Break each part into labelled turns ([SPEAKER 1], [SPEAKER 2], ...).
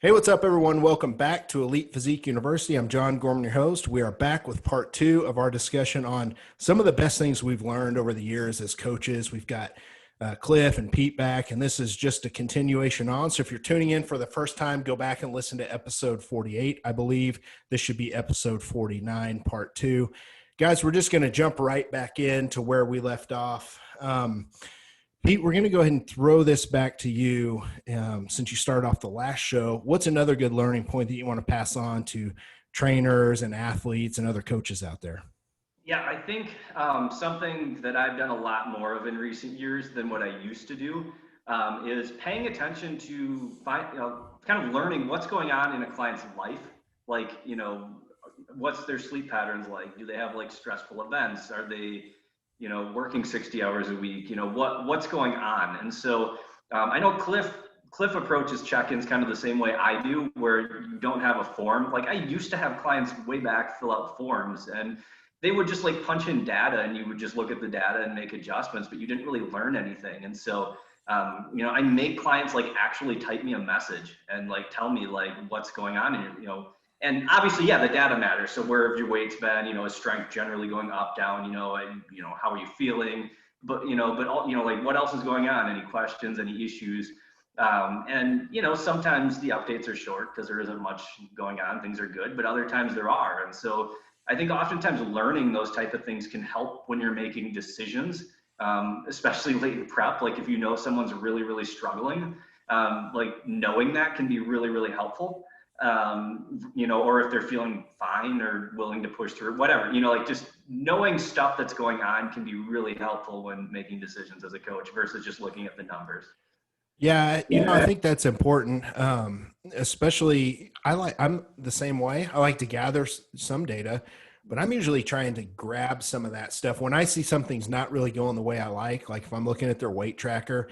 [SPEAKER 1] Hey, what's up, everyone? Welcome back to Elite Physique University. I'm John Gorman, your host. We are back with part two of our discussion on some of the best things we've learned over the years as coaches. We've got Cliff and Pete back, and this is just a continuation on. So if you're tuning in for the first time, go back and listen to episode 48. I believe this should be episode 49, part two. Guys, we're just going to jump right back into where we left off. Pete, we're going to go ahead and throw this back to you since you started off the last show. What's another good learning point that you want to pass on to trainers and athletes and other coaches out there?
[SPEAKER 2] Yeah, I think something that I've done a lot more of in recent years than what I used to do is paying attention to kind of learning what's going on in a client's life. Like, what's their sleep patterns like? Do they have like stressful events? Are they working 60 hours a week, what's going on. And so I know Cliff approaches check-ins kind of the same way I do, where you don't have a form. Like I used to have clients way back fill out forms and they would just like punch in data and you would just look at the data and make adjustments, but you didn't really learn anything. And so, I make clients like actually type me a message and like tell me like what's going on and obviously, yeah, the data matters. So where have your weights been? Is strength generally going up, down? And how are you feeling? But like what else is going on? Any questions? Any issues? And sometimes the updates are short because there isn't much going on. Things are good, but other times there are. And so I think oftentimes learning those type of things can help when you're making decisions, especially late in prep. Like if someone's really, really struggling, like knowing that can be really, really helpful. Or if they're feeling fine or willing to push through, whatever, like just knowing stuff that's going on can be really helpful when making decisions as a coach versus just looking at the numbers.
[SPEAKER 1] Yeah, I think that's important. Especially, I'm the same way. I like to gather some data, but I'm usually trying to grab some of that stuff when I see something's not really going the way I like if I'm looking at their weight tracker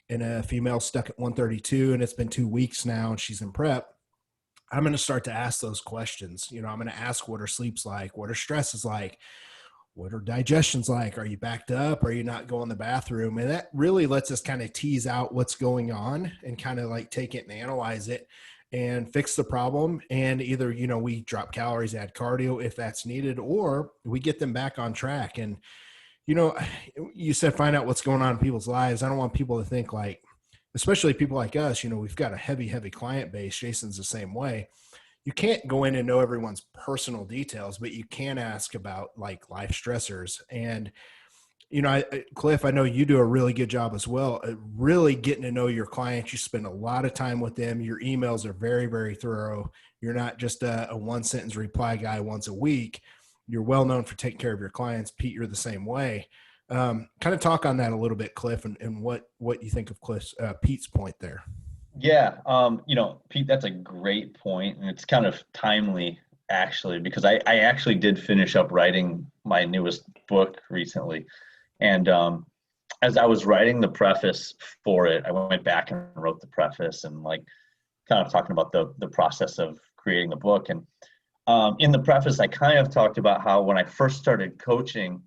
[SPEAKER 1] and a female stuck at 132 and it's been 2 weeks now and she's in prep. I'm going to start to ask those questions. I'm going to ask what her sleep's like, what her stress is like, what her digestion's like. Are you backed up? Are you not going to the bathroom? And that really lets us kind of tease out what's going on and kind of like take it and analyze it and fix the problem. And either, we drop calories, add cardio if that's needed, or we get them back on track. And, you said find out what's going on in people's lives. I don't want people to think like, especially people like us, we've got a heavy client base. Jason's the same way. You can't go in and know everyone's personal details, but you can ask about like life stressors. And, Cliff, I know you do a really good job as well at really getting to know your clients. You spend a lot of time with them. Your emails are very, very thorough. You're not just a one sentence reply guy once a week. You're well known for taking care of your clients. Pete, you're the same way. Kind of talk on that a little bit, Cliff, and what you think of Pete's point there.
[SPEAKER 3] Yeah, Pete, that's a great point, and it's kind of timely actually because I actually did finish up writing my newest book recently, and as I was writing the preface for it, I went back and wrote the preface and like kind of talking about the process of creating the book. And in the preface, I kind of talked about how when I first started coaching,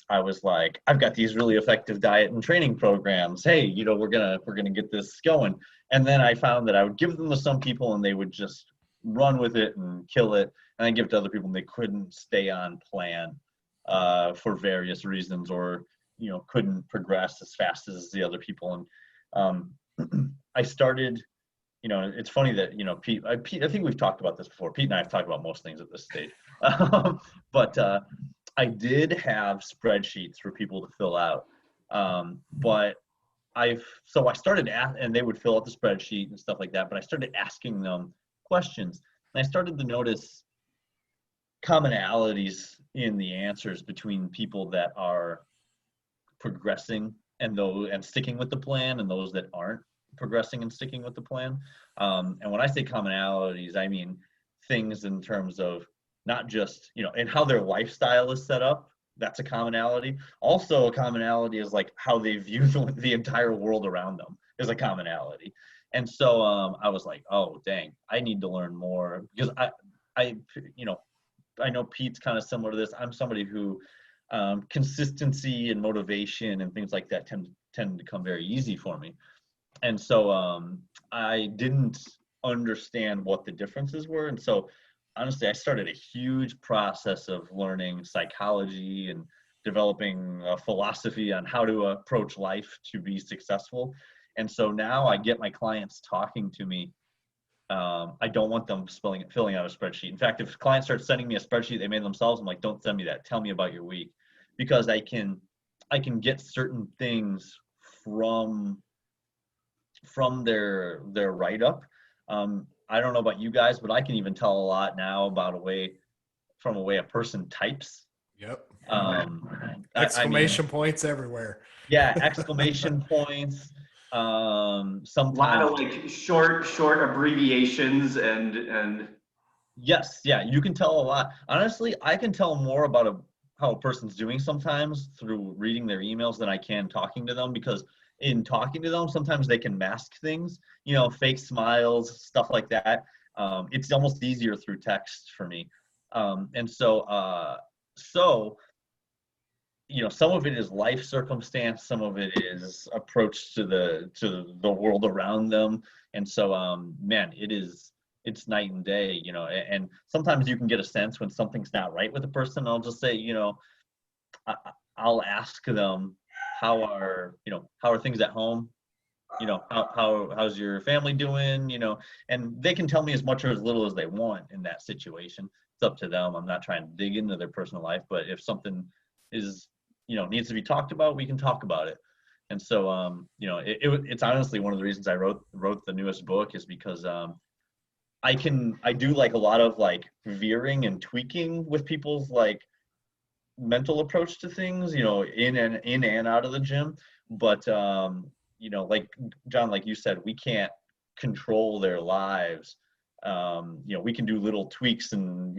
[SPEAKER 3] I was like, I've got these really effective diet and training programs. Hey, we're gonna get this going. And then I found that I would give them to some people and they would just run with it and kill it. And I give it to other people and they couldn't stay on plan for various reasons, or couldn't progress as fast as the other people. And I started. It's funny that Pete. I think we've talked about this before. Pete and I have talked about most things at this stage, but. I did have spreadsheets for people to fill out, but I started and they would fill out the spreadsheet and stuff like that. But I started asking them questions, and I started to notice commonalities in the answers between people that are progressing and sticking with the plan, and those that aren't progressing and sticking with the plan. And when I say commonalities, I mean things in terms of not just, and how their lifestyle is set up. That's a commonality. Also, a commonality is like how they view the entire world around them is a commonality. And so I was like, oh, dang, I need to learn more because I know Pete's kind of similar to this. I'm somebody who consistency and motivation and things like that tend to come very easy for me. And so I didn't understand what the differences were. And so honestly, I started a huge process of learning psychology and developing a philosophy on how to approach life to be successful. And so now I get my clients talking to me. I don't want them filling out a spreadsheet. In fact, if clients start sending me a spreadsheet they made themselves, I'm like, don't send me that. Tell me about your week, because I can get certain things from their write up. I don't know about you guys, but I can even tell a lot now about a way a person types.
[SPEAKER 1] Yep.
[SPEAKER 3] I mean,
[SPEAKER 1] Exclamation points everywhere.
[SPEAKER 3] yeah, exclamation points.
[SPEAKER 2] A lot
[SPEAKER 3] Sometimes,
[SPEAKER 2] of like short abbreviations and
[SPEAKER 3] yes, yeah, you can tell a lot. Honestly, I can tell more about how a person's doing sometimes through reading their emails than I can talking to them, because in talking to them, sometimes they can mask things, fake smiles, stuff like that. It's almost easier through text for me. And so some of it is life circumstance, some of it is approach to the world around them. And so man, it's night and day, and sometimes you can get a sense when something's not right with a person. I'll just say, I, I'll ask them, how are things at home? How's your family doing? And they can tell me as much or as little as they want in that situation. It's up to them. I'm not trying to dig into their personal life, but if something is, needs to be talked about, we can talk about it. And so, it's honestly one of the reasons I wrote the newest book, is because I do like a lot of like veering and tweaking with people's like mental approach to things, in and out of the gym. But like John, like you said, we can't control their lives. We can do little tweaks and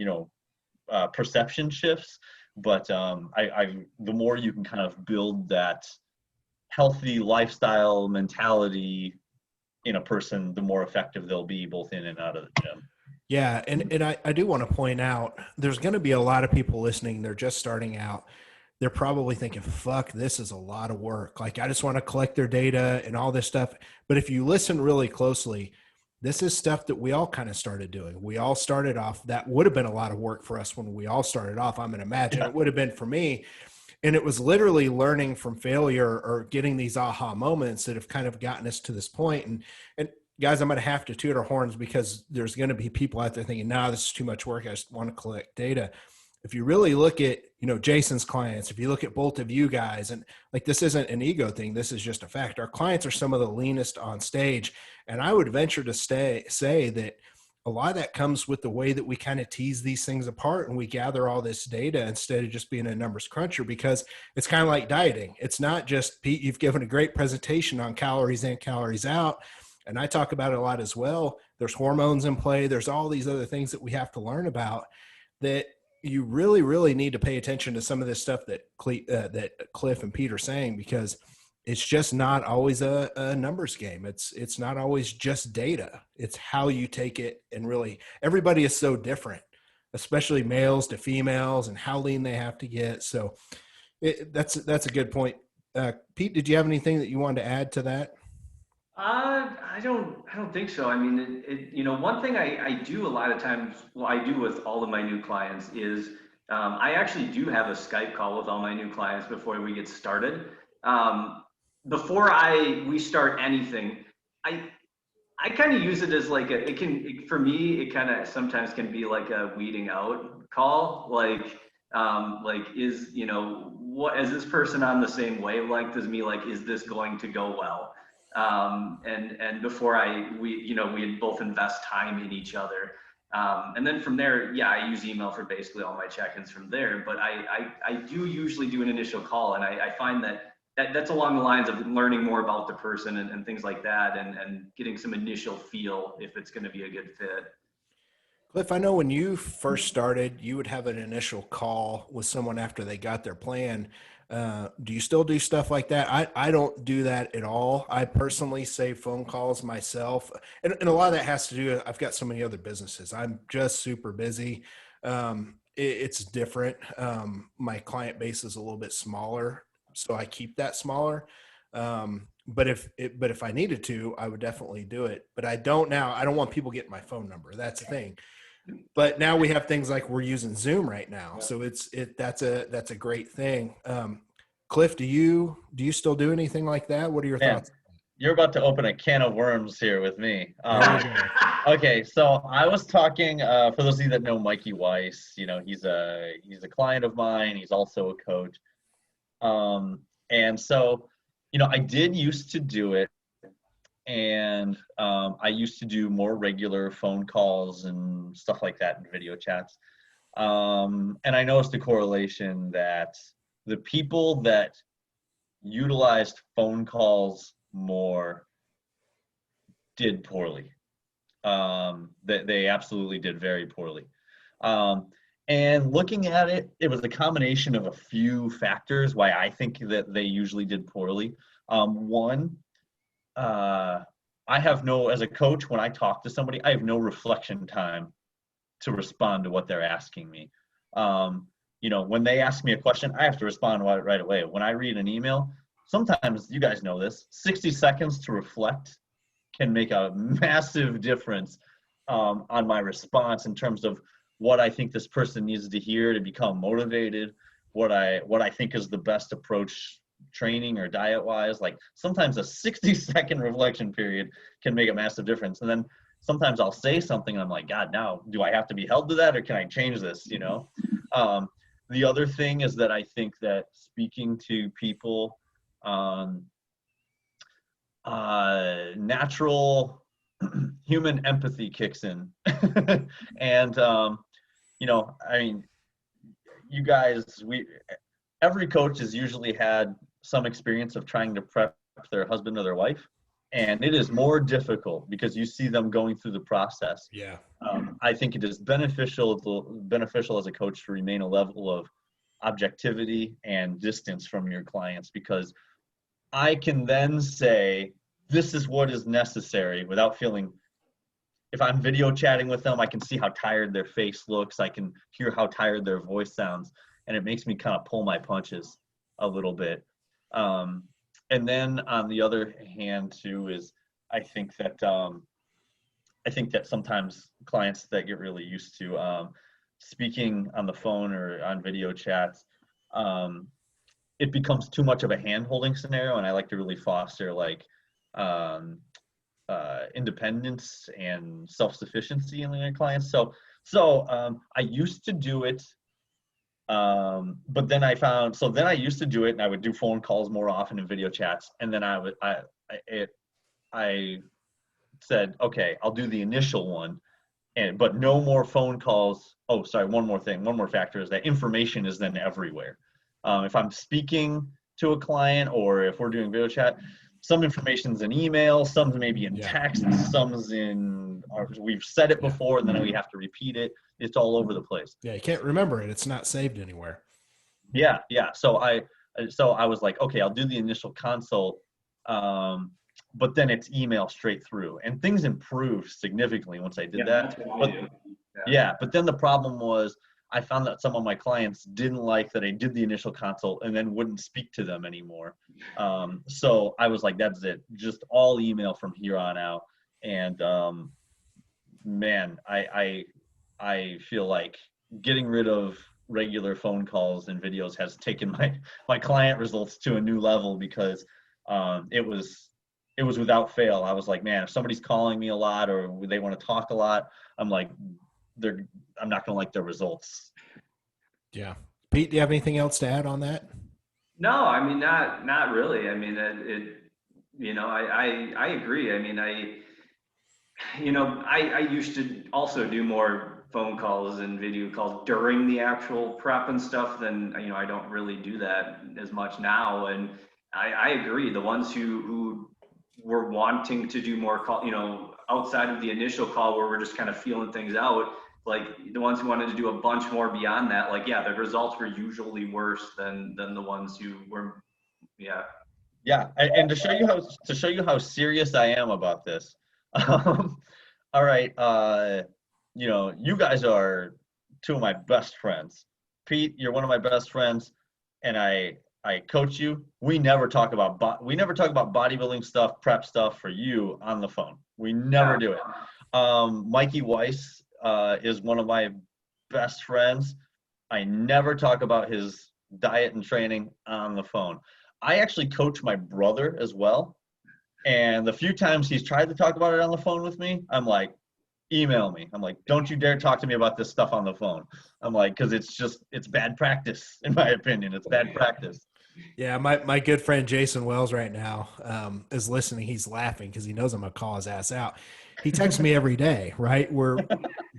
[SPEAKER 3] perception shifts, but the more you can kind of build that healthy lifestyle mentality in a person, the more effective they'll be both in and out of the gym.
[SPEAKER 1] Yeah. And I do want to point out, there's going to be a lot of people listening. They're just starting out. They're probably thinking, fuck, this is a lot of work. Like, I just want to collect their data and all this stuff. But if you listen really closely, this is stuff that we all kind of started doing. We all started off, that would have been a lot of work for us when we all started off. I'm going to imagine it would have been for me. And it was literally learning from failure or getting these aha moments that have kind of gotten us to this point. And guys, I'm going to have to toot our horns, because there's going to be people out there thinking, nah, this is too much work. I just want to collect data. If you really look at, Jason's clients, if you look at both of you guys, and like, this isn't an ego thing, this is just a fact. Our clients are some of the leanest on stage. And I would venture to say that a lot of that comes with the way that we kind of tease these things apart and we gather all this data instead of just being a numbers cruncher, because it's kind of like dieting. It's not just, Pete, you've given a great presentation on calories in, calories out. And I talk about it a lot as well. There's hormones in play. There's all these other things that we have to learn about, that you really, really need to pay attention to some of this stuff that Cliff and Pete are saying, because it's just not always a numbers game. It's not always just data. It's how you take it. And really, everybody is so different, especially males to females, and how lean they have to get. So that's a good point. Pete, did you have anything that you wanted to add to that?
[SPEAKER 2] I don't think so. I mean, one thing I do a lot of times, well, I do with all of my new clients is, I actually do have a Skype call with all my new clients before we get started. Before we start anything, I kind of use it as like for me, it kind of sometimes can be like a weeding out call. What is this person on the same wavelength as me? Like, is this going to go well? And before we had both invest time in each other. And then from there, yeah, I use email for basically all my check-ins from there, but I do usually do an initial call, and I find that's along the lines of learning more about the person and things like that, and getting some initial feel if it's going to be a good fit.
[SPEAKER 1] Cliff, I know when you first started, you would have an initial call with someone after they got their plan. Do you still do stuff like that? I don't do that at all. I personally save phone calls myself. And a lot of that has to do, I've got so many other businesses. I'm just super busy. It's different. My client base is a little bit smaller, so I keep that smaller. but if I needed to, I would definitely do it. But I don't now. I don't want people getting my phone number. That's the thing. But now we have things like we're using Zoom right now, so that's a great thing. Cliff, do you still do anything like that? What are your
[SPEAKER 3] Man,
[SPEAKER 1] thoughts?
[SPEAKER 3] you're about to open a can of worms here with me.
[SPEAKER 1] There you go.
[SPEAKER 3] Okay, so I was talking for those of you that know Mikey Weiss. You know, he's a client of mine. He's also a coach. And so, you know, I did used to do it, and I used to do more regular phone calls and stuff like that and video chats. And I noticed a correlation that the people that utilized phone calls more did poorly. That they absolutely did very poorly. And looking at it, it was a combination of a few factors why I think that they usually did poorly. One, I have no, as a coach, when I talk to somebody, I have no reflection time to respond to what they're asking me. You know, when they ask me a question, I have to respond right away. When I read an email, sometimes, you guys know this, 60 seconds to reflect can make a massive difference on my response in terms of what I think this person needs to hear to become motivated, what I think is the best approach training or diet wise. Like sometimes a 60-second reflection period can make a massive difference. And then sometimes I'll say something and I'm like, God, now do I have to be held to that or can I change this? You know? The other thing is that I think that speaking to people, natural human empathy kicks in. And, you know, I mean, you guys, every coach has usually had some experience of trying to prep their husband or their wife. And it is more difficult because you see them going through the process.
[SPEAKER 1] Yeah.
[SPEAKER 3] I think it is beneficial as a coach to remain a level of objectivity and distance from your clients, because I can then say, this is what is necessary without feeling, if I'm video chatting with them, I can see how tired their face looks. I can hear how tired their voice sounds. And it makes me kind of pull my punches a little bit. And then on the other hand too, is I think that sometimes clients that get really used to speaking on the phone or on video chats, it becomes too much of a hand-holding scenario, and I like to really foster like independence and self-sufficiency in their clients. So I used to do it, but then I used to do it, and I would do phone calls more often and video chats, and then I said, okay, I'll do the initial one, but no more phone calls. Oh, sorry, one more factor is that information is then everywhere. If I'm speaking to a client or if we're doing video chat, some information's in email, some maybe in text, some's we've said it before and then we have to repeat it. It's all over the place.
[SPEAKER 1] Yeah, you can't remember it. It's not saved anywhere.
[SPEAKER 3] Yeah. So I was like, okay, I'll do the initial consult, but then it's email straight through. And things improved significantly once I did that. But then the problem was, I found that some of my clients didn't like that I did the initial consult and then wouldn't speak to them anymore. So I was like, that's it, just all email from here on out. And man, I feel like getting rid of regular phone calls and videos has taken my client results to a new level, because it was without fail. I was like, man, if somebody's calling me a lot or they want to talk a lot, I'm like, I'm not going to like their results.
[SPEAKER 1] Yeah. Pete, do you have anything else to add on that?
[SPEAKER 2] No, I mean, not really. I mean, I agree. I mean, I used to also do more phone calls and video calls during the actual prep and stuff. Then, I don't really do that as much now. And I agree. The ones who were wanting to do more call, outside of the initial call where we're just kind of feeling things out, like the ones who wanted to do a bunch more beyond that, like, the results were usually worse than the ones who were,
[SPEAKER 3] And to show you how serious I am about this. All right. You guys are two of my best friends. Pete, you're one of my best friends. And I I coach you. We never talk about bodybuilding stuff, prep stuff for you on the phone. We never do it. Mikey Weiss is one of my best friends. I never talk about his diet and training on the phone. I actually coach my brother as well. And the few times he's tried to talk about it on the phone with me, I'm like, email me. I'm like, don't you dare talk to me about this stuff on the phone. I'm like, because it's bad practice, in my opinion. It's bad practice.
[SPEAKER 1] Yeah, my good friend Jason Wells right now is listening. He's laughing because he knows I'm gonna call his ass out. He texts me every day, right?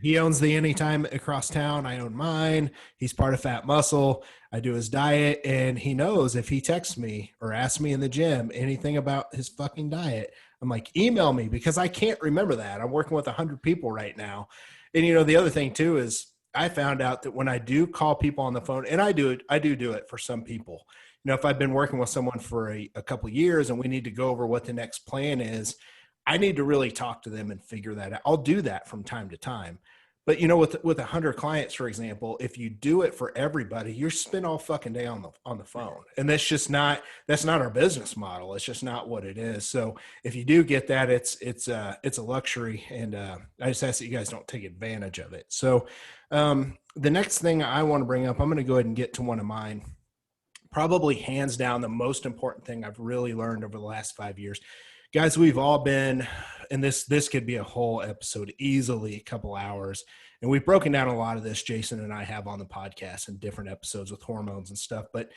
[SPEAKER 1] He owns the Anytime across town. I own mine. He's part of Fat Muscle. I do his diet, and he knows if he texts me or asks me in the gym anything about his fucking diet, I'm like, email me because I can't remember that. I'm working with 100 people right now, and the other thing too is I found out that when I do call people on the phone, and I do it for some people. If I've been working with someone for a couple of years and we need to go over what the next plan is, I need to really talk to them and figure that out. I'll do that from time to time. But with 100 clients, for example, if you do it for everybody, you're spend all fucking day on the phone. And that's not our business model. It's just not what it is. So if you do get that, it's a luxury. And I just ask that you guys don't take advantage of it. So the next thing I want to bring up, I'm going to go ahead and get to one of mine. Probably hands down the most important thing I've really learned over the last 5 years. Guys, we've all been, and this could be a whole episode, easily a couple hours. And we've broken down a lot of this, Jason and I have on the podcast in different episodes with hormones and stuff. But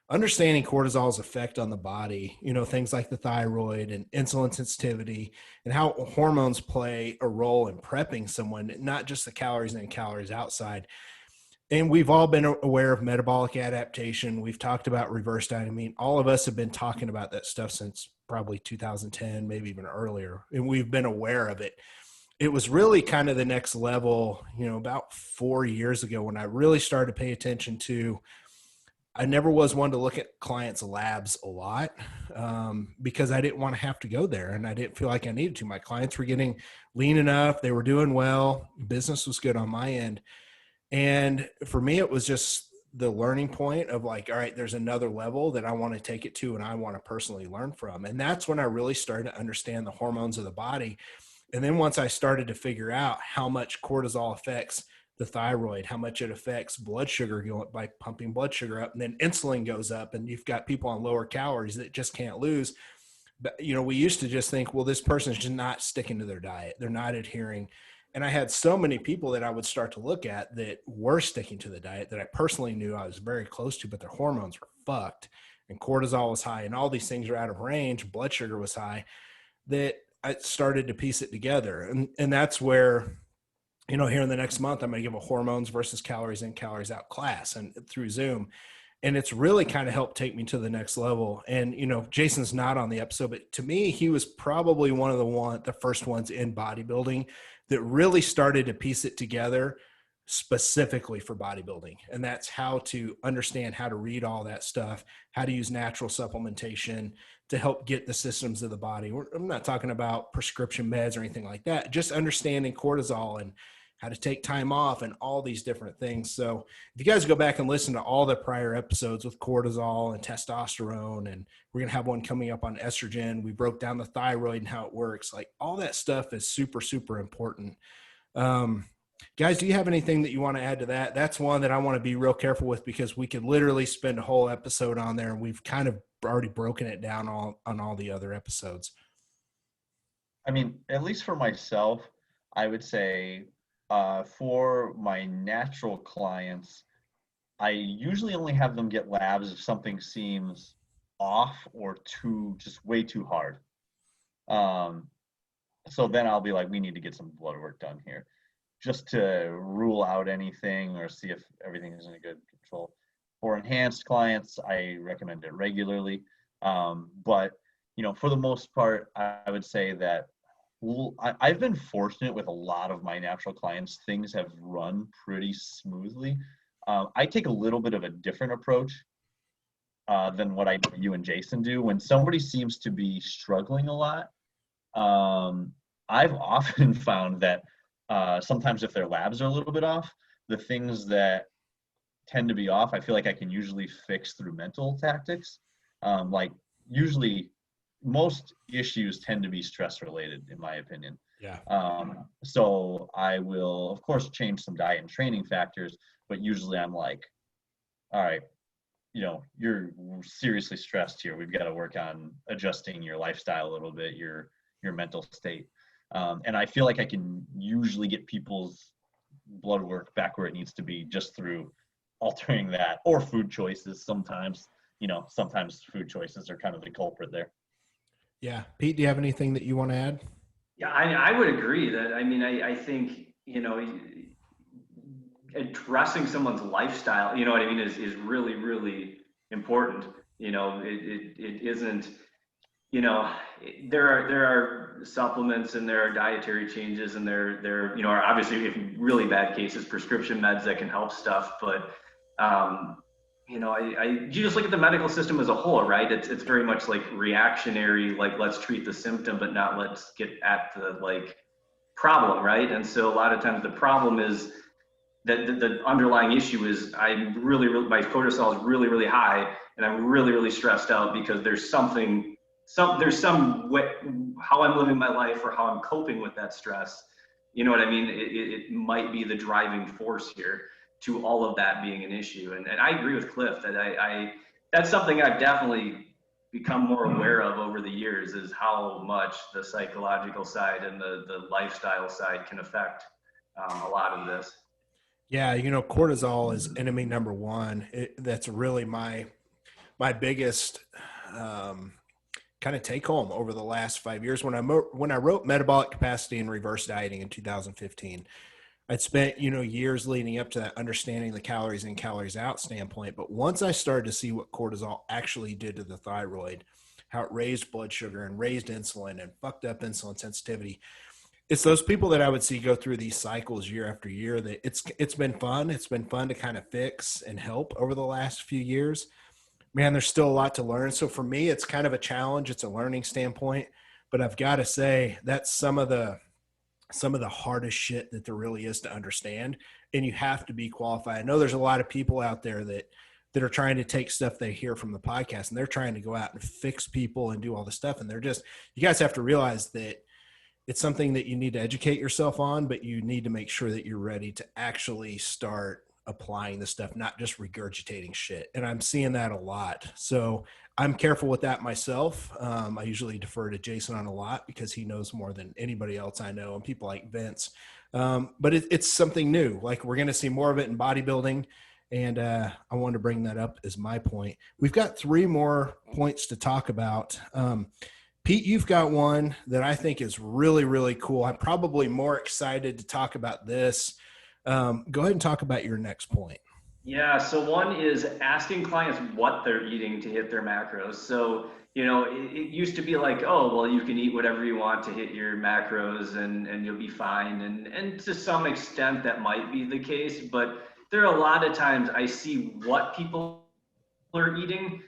[SPEAKER 1] understanding cortisol's effect on the body, things like the thyroid and insulin sensitivity and how hormones play a role in prepping someone, not just the calories in and calories outside. And we've all been aware of metabolic adaptation. We've talked about reverse dynamine. All of us have been talking about that stuff since probably 2010, maybe even earlier. And we've been aware of it. It was really kind of the next level, about 4 years ago when I really started to pay attention to. I never was one to look at clients' labs a lot because I didn't want to have to go there. And I didn't feel like I needed to. My clients were getting lean enough. They were doing well. Business was good on my end. And for me, it was just the learning point of like, all right, there's another level that I want to take it to and I want to personally learn from. And that's when I really started to understand the hormones of the body. And then once I started to figure out how much cortisol affects the thyroid, how much it affects blood sugar going by pumping blood sugar up, and then insulin goes up and you've got people on lower calories that just can't lose. But, we used to just think, well, this person's just not sticking to their diet. They're not adhering. And I had so many people that I would start to look at that were sticking to the diet that I personally knew I was very close to, but their hormones were fucked and cortisol was high and all these things are out of range. Blood sugar was high, that I started to piece it together. And that's where, here in the next month, I'm going to give a hormones versus calories in, calories out class and through Zoom. And it's really kind of helped take me to the next level. And, Jason's not on the episode, but to me, he was probably one of the first ones in bodybuilding that really started to piece it together specifically for bodybuilding. And that's how to understand how to read all that stuff, how to use natural supplementation to help get the systems of the body. I'm not talking about prescription meds or anything like that, just understanding cortisol and how to take time off and all these different things. So if you guys go back and listen to all the prior episodes with cortisol and testosterone, and we're going to have one coming up on estrogen. We broke down the thyroid and how it works. Like all that stuff is super, super important. Guys, do you have anything that you want to add to that? That's one that I want to be real careful with because we could literally spend a whole episode on there. And we've kind of already broken it down on all the other episodes.
[SPEAKER 3] I mean, at least for myself, I would say, for my natural clients, I usually only have them get labs if something seems off or just way too hard. So then I'll be like, we need to get some blood work done here just to rule out anything or see if everything is in a good control. For enhanced clients, I recommend it regularly. But, for the most part, I would say that I've been fortunate with a lot of my natural clients. Things have run pretty smoothly. I take a little bit of a different approach than what you and Jason do. When somebody seems to be struggling a lot, I've often found that sometimes if their labs are a little bit off, the things that tend to be off, I feel like I can usually fix through mental tactics. Like usually most issues tend to be stress related, in my opinion.
[SPEAKER 1] Yeah.
[SPEAKER 3] So I will, of course, change some diet and training factors, but usually I'm like, all right, you're seriously stressed here. We've got to work on adjusting your lifestyle a little bit, your mental state. And I feel like I can usually get people's blood work back where it needs to be just through altering that, or food choices. Sometimes food choices are kind of the culprit there.
[SPEAKER 1] Yeah. Pete, do you have anything that you want to add?
[SPEAKER 2] Yeah, I would agree that, I think, addressing someone's lifestyle, you know what I mean, is really, really important. It isn't, there are supplements and there are dietary changes and there are obviously, if really bad cases, prescription meds that can help stuff. But, you just look at the medical system as a whole, right? It's very much like reactionary, like let's treat the symptom, but not let's get at the problem, right? And so a lot of times the problem is that the underlying issue is my cortisol is really, really high, and I'm really, really stressed out because there's some way how I'm living my life or how I'm coping with that stress. You know what I mean? It might be the driving force here to all of that being an issue. And I agree with Cliff that that's something I've definitely become more aware of over the years, is how much the psychological side and the lifestyle side can affect a lot of this.
[SPEAKER 1] Yeah. Cortisol is enemy number one. That's really my biggest, kind of take home over the last 5 years. When I wrote Metabolic Capacity and Reverse Dieting in 2015, I'd spent, years leading up to that, understanding the calories in, calories out standpoint. But once I started to see what cortisol actually did to the thyroid, how it raised blood sugar and raised insulin and fucked up insulin sensitivity, it's those people that I would see go through these cycles year after year that it's been fun. It's been fun to kind of fix and help over the last few years. Man, there's still a lot to learn. So for me, it's kind of a challenge. It's a learning standpoint, but I've got to say that's some of the hardest shit that there really is to understand. And you have to be qualified. I know there's a lot of people out there that are trying to take stuff they hear from the podcast and they're trying to go out and fix people and do all this stuff. And you guys have to realize that it's something that you need to educate yourself on, but you need to make sure that you're ready to actually start applying the stuff, not just regurgitating shit. And I'm seeing that a lot. So I'm careful with that myself. I usually defer to Jason on a lot because he knows more than anybody else I know, and people like Vince. But it's something new. Like, we're going to see more of it in bodybuilding. And I wanted to bring that up as my point. We've got 3 more points to talk about. Pete, you've got one that I think is really, really cool. I'm probably more excited to talk about this. Go ahead and talk about your next point.
[SPEAKER 2] Yeah, so one is asking clients what they're eating to hit their macros. So, it used to be like, oh, well, you can eat whatever you want to hit your macros and you'll be fine. And to some extent that might be the case, but there are a lot of times I see what people are eating,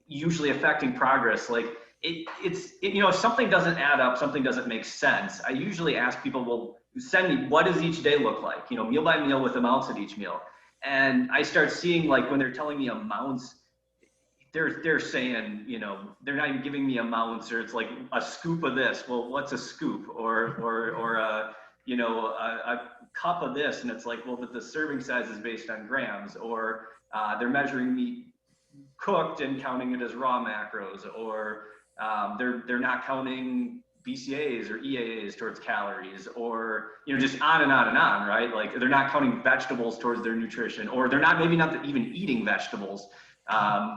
[SPEAKER 2] usually affecting progress. Like if something doesn't add up, something doesn't make sense, I usually ask people, well, send me, what does each day look like? Meal by meal with amounts at each meal. And I start seeing, like, when they're telling me amounts, they're saying, they're not even giving me amounts, or it's like a scoop of this. Well, what's a scoop? Or a cup of this. And it's like, well, but the serving size is based on grams, or they're measuring meat cooked and counting it as raw macros, or they're not counting BCAAs or EAAs towards calories, or just on and on and on, right? Like, they're not counting vegetables towards their nutrition, or they're maybe not even eating vegetables,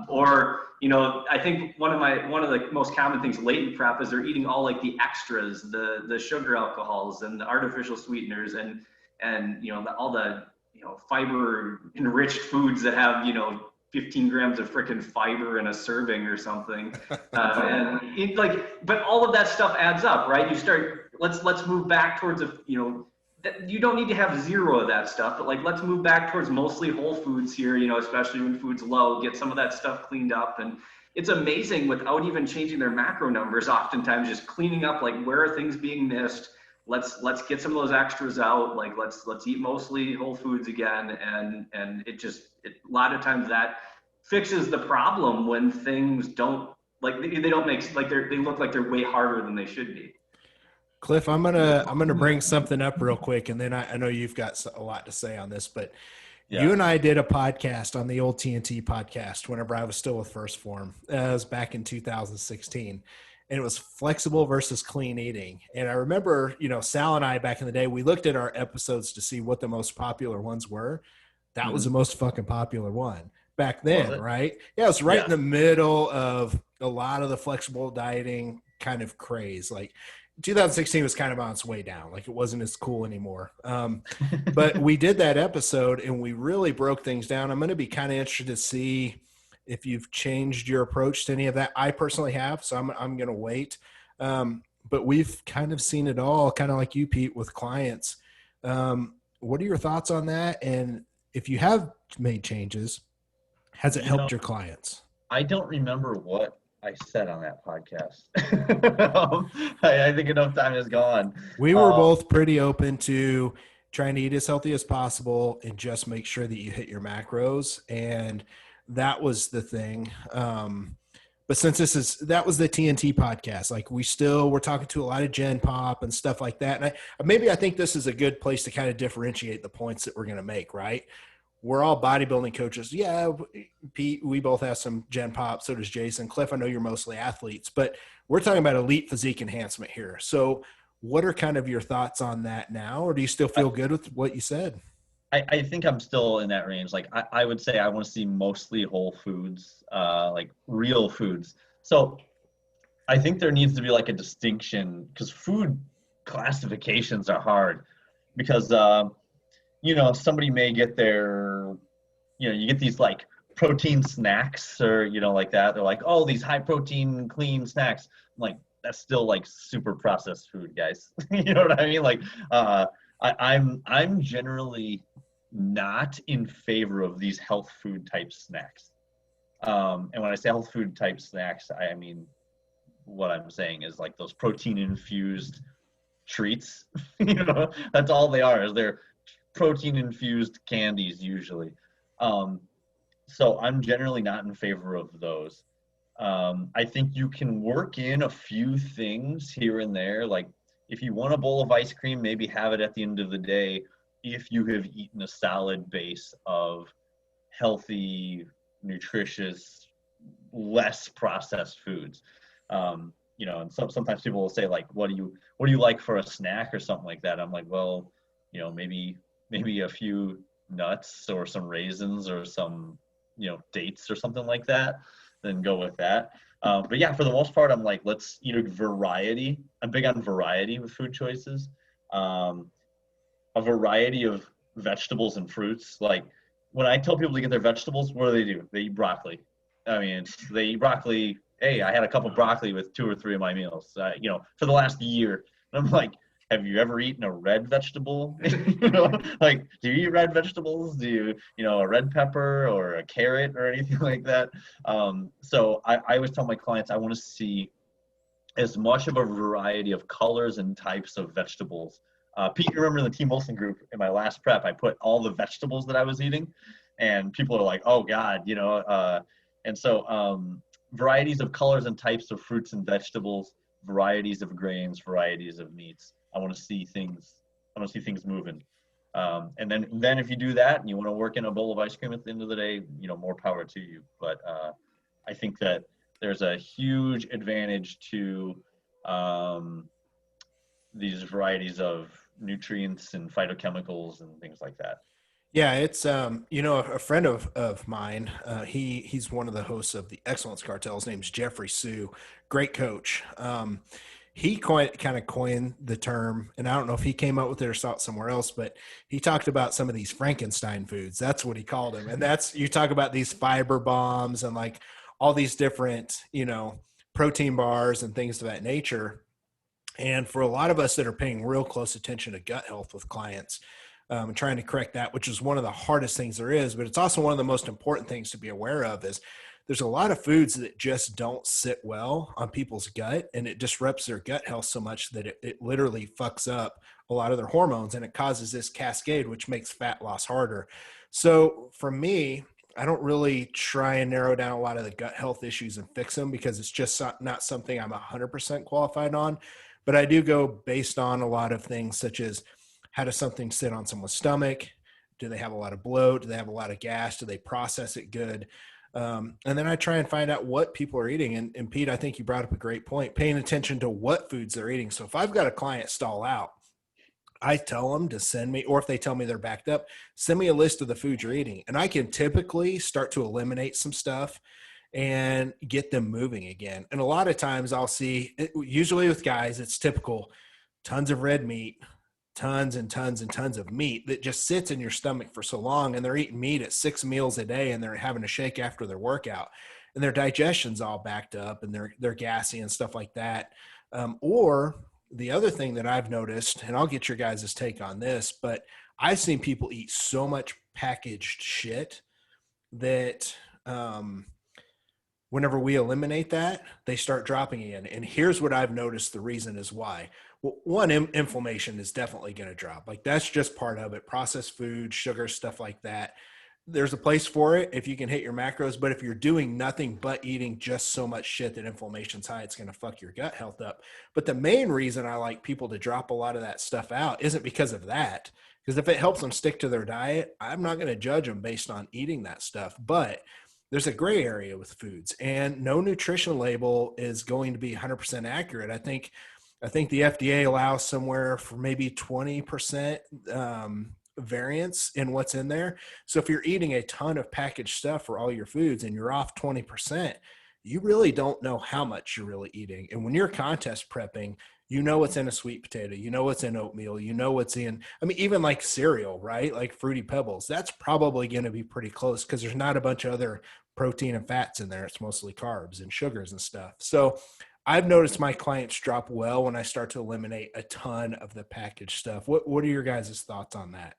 [SPEAKER 2] or I think one of the most common things late in prep is they're eating all like the extras, the sugar alcohols and the artificial sweeteners and all the fiber enriched foods that have 15 grams of freaking fiber in a serving or something. But all of that stuff adds up, right? Let's move back towards you don't need to have 0 of that stuff, but let's move back towards mostly whole foods here, especially when food's low, get some of that stuff cleaned up. And it's amazing, without even changing their macro numbers, oftentimes just cleaning up, where are things being missed? let's get some of those extras out. Like let's eat mostly whole foods again. And a lot of times that fixes the problem when things don't, like they don't make, like they look like they're way harder than they should be.
[SPEAKER 1] Cliff, I'm gonna bring something up real quick, and then I know you've got a lot to say on this, but
[SPEAKER 3] Yeah.
[SPEAKER 1] you and I did a podcast on the old TNT podcast whenever I was still with First Form. It was back in 2016, and it was flexible versus clean eating. And I remember, Sal and I back in the day, we looked at our episodes to see what the most popular ones were. That was the most fucking popular one back then, right? Yeah, it was right in the middle of a lot of the flexible dieting kind of craze. Like 2016 was kind of on its way down. Like it wasn't as cool anymore. But we did that episode and we really broke things down. I'm going to be kind of interested to see if you've changed your approach to any of that. I personally have, so I'm going to wait. But we've kind of seen it all, kind of like you, Pete, with clients. What are your thoughts on that? And if you have made changes, has it helped your clients?
[SPEAKER 3] I don't remember what I said on that podcast. I think enough time has gone.
[SPEAKER 1] We were both pretty open to trying to eat as healthy as possible and just make sure that you hit your macros. And that was the thing. But since that was the TNT podcast, like we're talking to a lot of Gen Pop and stuff like that. And I think this is a good place to kind of differentiate the points that we're going to make, right? We're all bodybuilding coaches. Yeah, Pete, we both have some Gen Pop. So does Jason. Cliff, I know you're mostly athletes, but we're talking about elite physique enhancement here. So what are kind of your thoughts on that now? Or do you still feel good with what you said?
[SPEAKER 3] I think I'm still in that range. Like I would say I want to see mostly whole foods, like real foods. So I think there needs to be like a distinction, because food classifications are hard, because somebody may get their, you get these like protein snacks or, like that. They're like, oh, these high protein, clean snacks. I'm like, that's still like super processed food, guys. You know what I mean? Like, I'm generally not in favor of these health food type snacks. And when I say health food type snacks, I mean, what I'm saying is like those protein infused treats. That's all they are, is they're protein infused candies usually. So I'm generally not in favor of those. I think you can work in a few things here and there. Like if you want a bowl of ice cream, maybe have it at the end of the day if you have eaten a solid base of healthy, nutritious, less processed foods. And sometimes people will say like, what do you like for a snack or something like that? I'm like, well, maybe a few nuts or some raisins or some, dates or something like that, then go with that. But yeah, for the most part, I'm like, let's eat a variety. I'm big on variety with food choices. A variety of vegetables and fruits. Like when I tell people to get their vegetables, what do? They eat broccoli. I mean, they eat broccoli. Hey, I had a cup of broccoli with 2 or 3 of my meals, for the last year. And I'm like, have you ever eaten a red vegetable? Like, do you eat red vegetables? Do you, a red pepper or a carrot or anything like that? So I always tell my clients, I want to see as much of a variety of colors and types of vegetables. Pete, you remember in the Team Wilson group in my last prep, I put all the vegetables that I was eating, and people are like, oh God, and so varieties of colors and types of fruits and vegetables, varieties of grains, varieties of meats. I want to see things moving. And then if you do that and you want to work in a bowl of ice cream at the end of the day, more power to you. But I think that there's a huge advantage to these varieties of nutrients and phytochemicals and things like that.
[SPEAKER 1] Yeah, it's a friend of mine. He's one of the hosts of the Excellence Cartel. His name's Jeffrey Sue, great coach. He kind of coined the term, and I don't know if he came up with it or saw it somewhere else, but he talked about some of these Frankenstein foods. That's what he called them, and that's, you talk about these fiber bombs and like all these different protein bars and things of that nature. And for a lot of us that are paying real close attention to gut health with clients, and trying to correct that, which is one of the hardest things there is, but it's also one of the most important things to be aware of, is there's a lot of foods that just don't sit well on people's gut, and it disrupts their gut health so much that it literally fucks up a lot of their hormones, and it causes this cascade, which makes fat loss harder. So for me, I don't really try and narrow down a lot of the gut health issues and fix them, because it's just not something I'm 100% qualified on. But I do go based on a lot of things, such as how does something sit on someone's stomach? Do they have a lot of bloat? Do they have a lot of gas? Do they process it good? And then I try and find out what people are eating. And Pete, I think you brought up a great point, paying attention to what foods they're eating. So if I've got a client stall out, I tell them to send me, or if they tell me they're backed up, send me a list of the foods you're eating. And I can typically start to eliminate some stuff and get them moving again. And a lot of times I'll see, usually with guys, it's typical, tons of red meat, tons and tons and tons of meat that just sits in your stomach for so long. And they're eating meat at 6 meals a day, and they're having a shake after their workout, and their digestion's all backed up, and they're gassy and stuff like that. Or the other thing that I've noticed, and I'll get your guys' take on this, but I've seen people eat so much packaged shit that whenever we eliminate that, they start dropping in. And here's what I've noticed the reason is why. Well, one, inflammation is definitely going to drop. Like, that's just part of it. Processed food, sugar, stuff like that. There's a place for it if you can hit your macros, but if you're doing nothing but eating just so much shit that inflammation's high, it's going to fuck your gut health up. But the main reason I like people to drop a lot of that stuff out isn't because of that. Because if it helps them stick to their diet, I'm not going to judge them based on eating that stuff. But there's a gray area with foods, and no nutrition label is going to be 100% accurate. I think the FDA allows somewhere for maybe 20% variance in what's in there. So if you're eating a ton of packaged stuff for all your foods and you're off 20%, you really don't know how much you're really eating. And when you're contest prepping, you know what's in a sweet potato, you know what's in oatmeal, you know what's in, I mean, even like cereal, right? Like Fruity Pebbles, that's probably going to be pretty close because there's not a bunch of other protein and fats in there. It's mostly carbs and sugars and stuff. So I've noticed my clients drop well when I start to eliminate a ton of the packaged stuff. What are your guys' thoughts on that?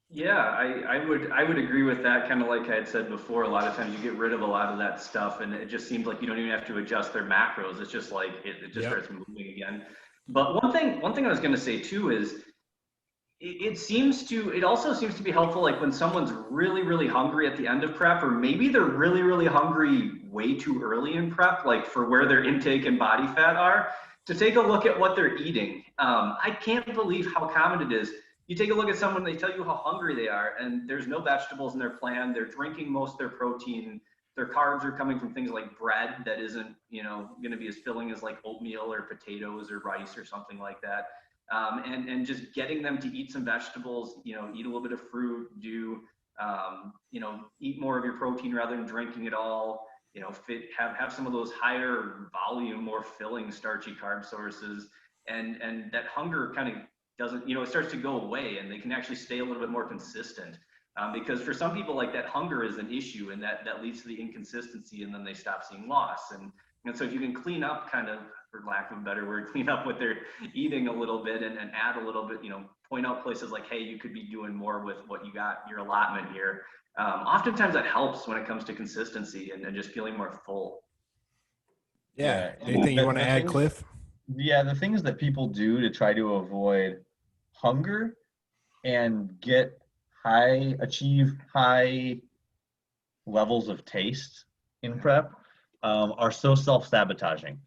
[SPEAKER 2] Yeah, I would agree with that. Kind of like I had said before, a lot of times you get rid of a lot of that stuff, and it just seems like you don't even have to adjust their macros. It's just like it just starts moving again. But one thing I was going to say too is it also seems to be helpful, like when someone's really, really hungry at the end of prep, or maybe they're really, really hungry way too early in prep, like for where their intake and body fat are, to take a look at what they're eating. I can't believe how common it is. You take a look at someone, they tell you how hungry they are, and there's no vegetables in their plan. They're drinking most of their protein. Their carbs are coming from things like bread that isn't, going to be as filling as like oatmeal or potatoes or rice or something like that. And just getting them to eat some vegetables, eat a little bit of fruit, eat more of your protein rather than drinking it all, have some of those higher volume, more filling starchy carb sources, and that hunger kind of doesn't, it starts to go away, and they can actually stay a little bit more consistent. Because for some people, like, that hunger is an issue, and that leads to the inconsistency, and then they stop seeing loss. And so if you can clean up, kind of, for lack of a better word, clean up what they're eating a little bit, and add a little bit, point out places like, hey, you could be doing more with what you got, your allotment here. Oftentimes that helps when it comes to consistency and just feeling more full.
[SPEAKER 1] Yeah. Anything you want to add, Cliff?
[SPEAKER 3] Yeah, the things that people do to try to avoid hunger and achieve high levels of taste in prep are so self-sabotaging.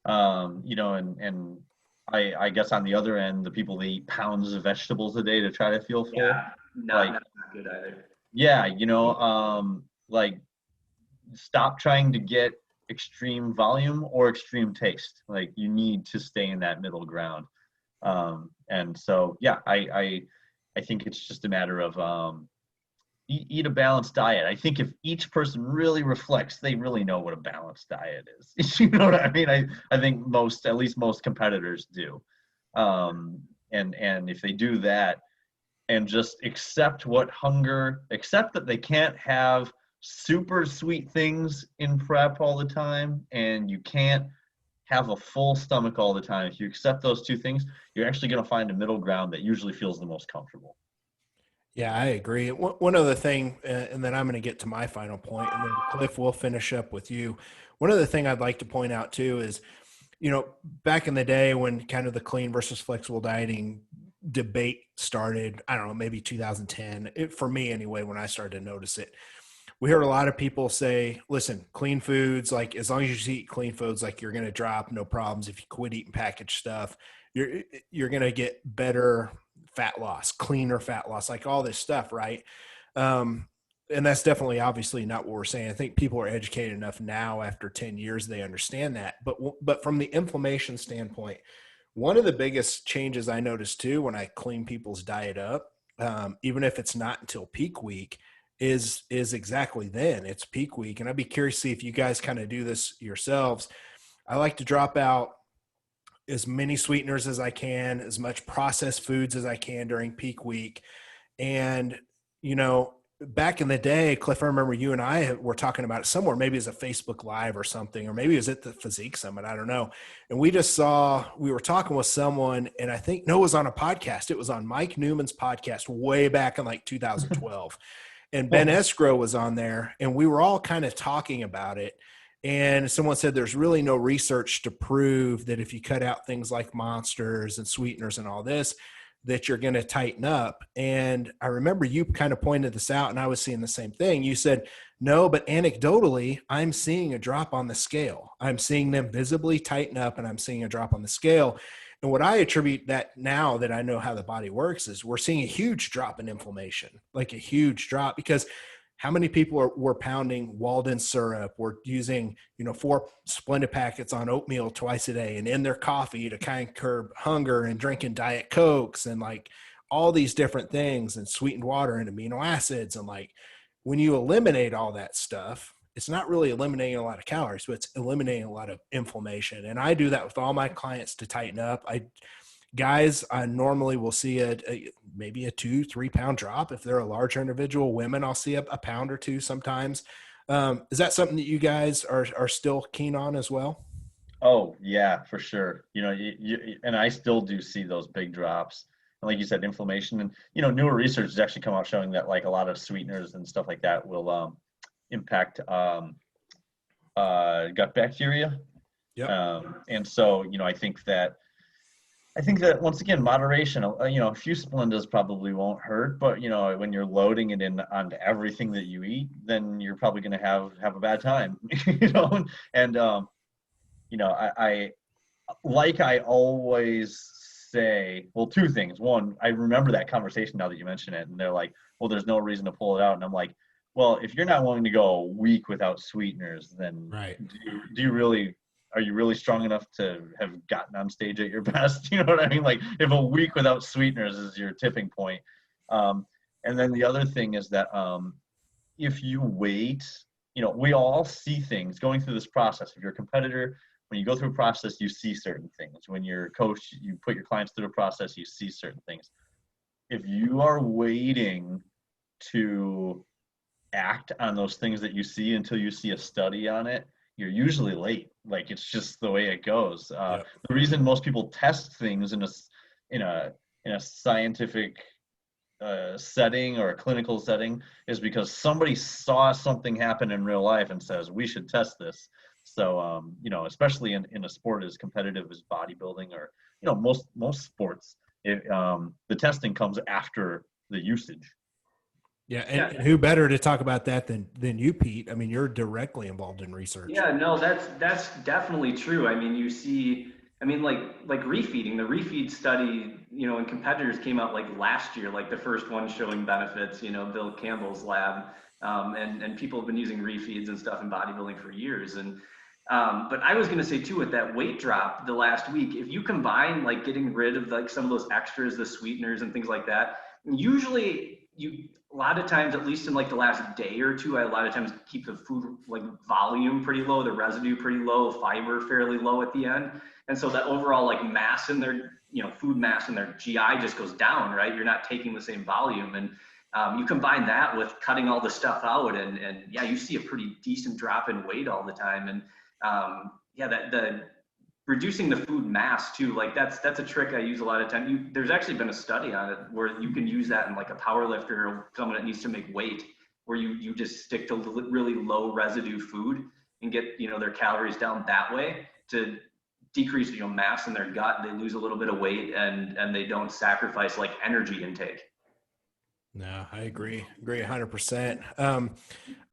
[SPEAKER 3] And I guess on the other end, the people that eat pounds of vegetables a day to try to feel full.
[SPEAKER 2] Yeah, not good either.
[SPEAKER 3] Yeah, like, stop trying to get extreme volume or extreme taste. Like, you need to stay in that middle ground. And so, yeah, I think it's just a matter of eat a balanced diet. I think if each person really reflects, they really know what a balanced diet is. You know what I mean? I think at least most competitors do. And if they do that and just accept that they can't have super sweet things in prep all the time, and you can't have a full stomach all the time. If you accept those two things, you're actually going to find a middle ground that usually feels the most comfortable.
[SPEAKER 1] Yeah, I agree. One other thing, and then I'm going to get to my final point, and then Cliff, we'll finish up with you. One other thing I'd like to point out too is, back in the day when kind of the clean versus flexible dieting debate started, I don't know, maybe 2010, for me anyway, when I started to notice it, we heard a lot of people say, listen, clean foods, like as long as you eat clean foods, like you're going to drop no problems. If you quit eating packaged stuff, you're going to get better fat loss, cleaner fat loss, like all this stuff. Right. Um, and that's definitely obviously not what we're saying. I think people are educated enough now after 10 years, they understand that. But from the inflammation standpoint, one of the biggest changes I noticed too, when I clean people's diet up, even if it's not until peak week, is exactly then. It's peak week. And I'd be curious to see if you guys kind of do this yourselves. I like to drop out as many sweeteners as I can, as much processed foods as I can during peak week. And, back in the day, Cliff, I remember you and I were talking about it somewhere, maybe as a Facebook Live or something, or maybe it was at the Physique Summit. I don't know. And we were talking with someone, and I think, no, it was on a podcast. It was on Mike Newman's podcast way back in like 2012. And Ben Escrow was on there, and we were all kind of talking about it. And someone said there's really no research to prove that if you cut out things like monsters and sweeteners and all this, that you're going to tighten up. And I remember you kind of pointed this out, and I was seeing the same thing. You said, no, but anecdotally, I'm seeing a drop on the scale. I'm seeing them visibly tighten up, and I'm seeing a drop on the scale. And what I attribute that, now that I know how the body works, is we're seeing a huge drop in inflammation, like a huge drop, because how many people were pounding Walden syrup? We're using, 4 Splenda packets on oatmeal twice a day and in their coffee to kind of curb hunger, and drinking Diet Cokes and like all these different things, and sweetened water and amino acids. And like, when you eliminate all that stuff, it's not really eliminating a lot of calories, but it's eliminating a lot of inflammation. And I do that with all my clients to tighten up. Guys, I normally will see maybe a 2-3 pound drop. If they're a larger individual. Women, I'll see a pound or two sometimes. Is that something that you guys are still keen on as well?
[SPEAKER 3] Oh yeah, for sure. And I still do see those big drops. And like you said, inflammation, and newer research has actually come out showing that like a lot of sweeteners and stuff like that will impact gut bacteria.
[SPEAKER 1] Yep.
[SPEAKER 3] And so I think that once again, moderation, a few Splendas probably won't hurt, but when you're loading it in onto everything that you eat, then you're probably going to have a bad time, and I always say, well, two things. One, I remember that conversation now that you mention it, and they're like, well, there's no reason to pull it out. And I'm like, well, if you're not willing to go a week without sweeteners, then
[SPEAKER 1] Right.
[SPEAKER 3] are you really strong enough to have gotten on stage at your best? You know what I mean? Like, if a week without sweeteners is your tipping point. And then the other thing is that if you wait, we all see things going through this process. If you're a competitor, when you go through a process, you see certain things. When you're a coach, you put your clients through a process, you see certain things. If you are waiting to act on those things that you see until you see a study on it, you're usually late. Like, it's just the way it goes.
[SPEAKER 1] Yep.
[SPEAKER 3] The reason most people test things in a scientific setting or a clinical setting is because somebody saw something happen in real life and says we should test this. So especially in a sport as competitive as bodybuilding, or most sports, the testing comes after the usage.
[SPEAKER 1] Yeah. And who better to talk about that than you, Pete? I mean, you're directly involved in research.
[SPEAKER 2] Yeah, no, that's definitely true. I mean, you see, like refeeding, the refeed study, in competitors came out like last year, like the first one showing benefits, Bill Campbell's lab, and people have been using refeeds and stuff in bodybuilding for years. And but I was going to say too, with that weight drop the last week, if you combine like getting rid of like some of those extras, the sweeteners and things like that, usually a lot of times, at least in like the last day or two, I a lot of times keep the food like volume pretty low, the residue pretty low, fiber fairly low at the end. And so that overall like mass in their, food mass in their GI just goes down, right? You're not taking the same volume. And you combine that with cutting all the stuff out, and yeah, you see a pretty decent drop in weight all the time. And yeah, reducing the food mass too. Like that's a trick I use a lot of time. There's actually been a study on it where you can use that in like a power lifter or someone that needs to make weight, where you just stick to really low residue food and get, their calories down that way to decrease, mass in their gut. They lose a little bit of weight and they don't sacrifice like energy intake.
[SPEAKER 1] No, I agree 100%. I'm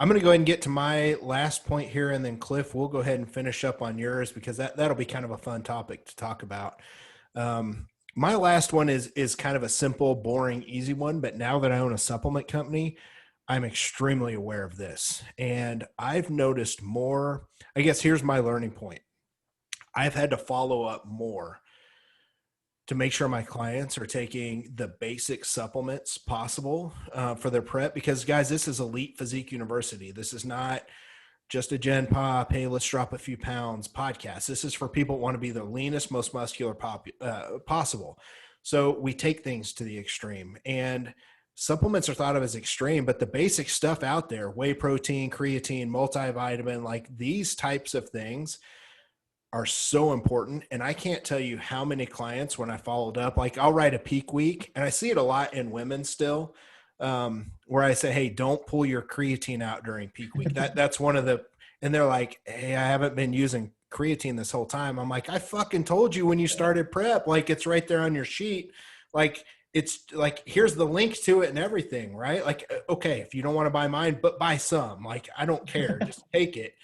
[SPEAKER 1] going to go ahead and get to my last point here, and then Cliff, we'll go ahead and finish up on yours, because that'll be kind of a fun topic to talk about. My last one is kind of a simple, boring, easy one, but now that I own a supplement company, I'm extremely aware of this, and I've noticed more. I guess here's my learning point. I've had to follow up more to make sure my clients are taking the basic supplements possible for their prep. Because, guys, this is Elite Physique University. This is not just a Gen Pop, hey, let's drop a few pounds podcast. This is for people who want to be the leanest, most muscular possible. So we take things to the extreme. And supplements are thought of as extreme, but the basic stuff out there, whey protein, creatine, multivitamin, like these types of things are so important. And I can't tell you how many clients, when I followed up, like I'll write a peak week, and I see it a lot in women still, where I say, hey, don't pull your creatine out during peak week. That's one of the, and they're like, hey, I haven't been using creatine this whole time. I'm like, I fucking told you when you started prep, like it's right there on your sheet. Like, it's like, here's the link to it and everything, right? Like, okay, if you don't want to buy mine, but buy some, like, I don't care, just take it.